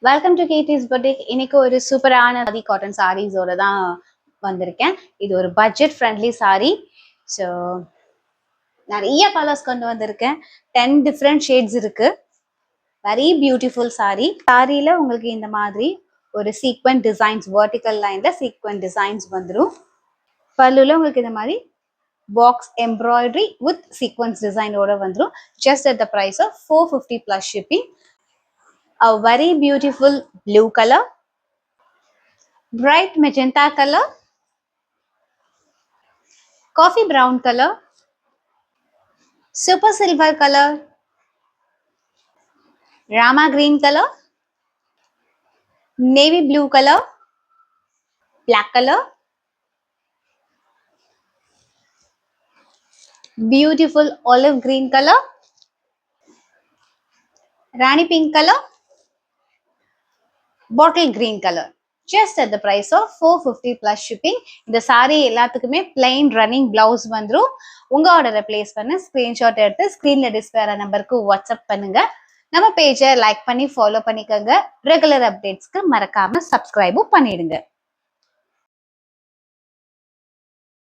Welcome to கேடிஸ் boutique. இன்னைக்கு ஒரு சூப்பரான காட்டன் சாரீஸோட தான் வந்திருக்கேன். இது ஒரு பட்ஜெட் ஃப்ரெண்ட்லி சாரீ. ஸோ நிறைய கலர்ஸ் கொண்டு வந்திருக்கேன். 10 டிஃப்ரெண்ட் ஷேட்ஸ் இருக்கு. Very beautiful sari. சாரியில உங்களுக்கு இந்த மாதிரி ஒரு சீக்வென்ட் டிசைன்ஸ், வெர்டிக்கல் லைன்ல சீக்வென்ட் டிசைன்ஸ் வந்துடும். பல்லுல உங்களுக்கு இந்த மாதிரி பாக்ஸ் எம்ப்ராய்டரி வித் சீக்வென்ஸ் டிசைனோட வந்துடும். Just at the price of 450 plus shipping. A very beautiful blue color, bright magenta color, coffee brown color, super silver color, rama green color, navy blue color, black color, beautiful olive green color, rani pink color, bottle green color. Just at the price of 450 plus shipping. இந்த saree எல்லாத்துக்குமே plain running blouse வந்துரும். உங்க ஆர்டரை place பண்ண screenshot எடுத்து ஸ்கிரீன்ல display ஆகிற நம்பருக்கு வாட்ஸ்அப் பண்ணுங்க. நம்ம பேஜை லைக் பண்ணி ஃபாலோ பண்ணிக்கோங்க. ரெகுலர் அப்டேட்ஸ்க்கு மறக்காம சப்ஸ்கிரைபும் பண்ணிடுங்க.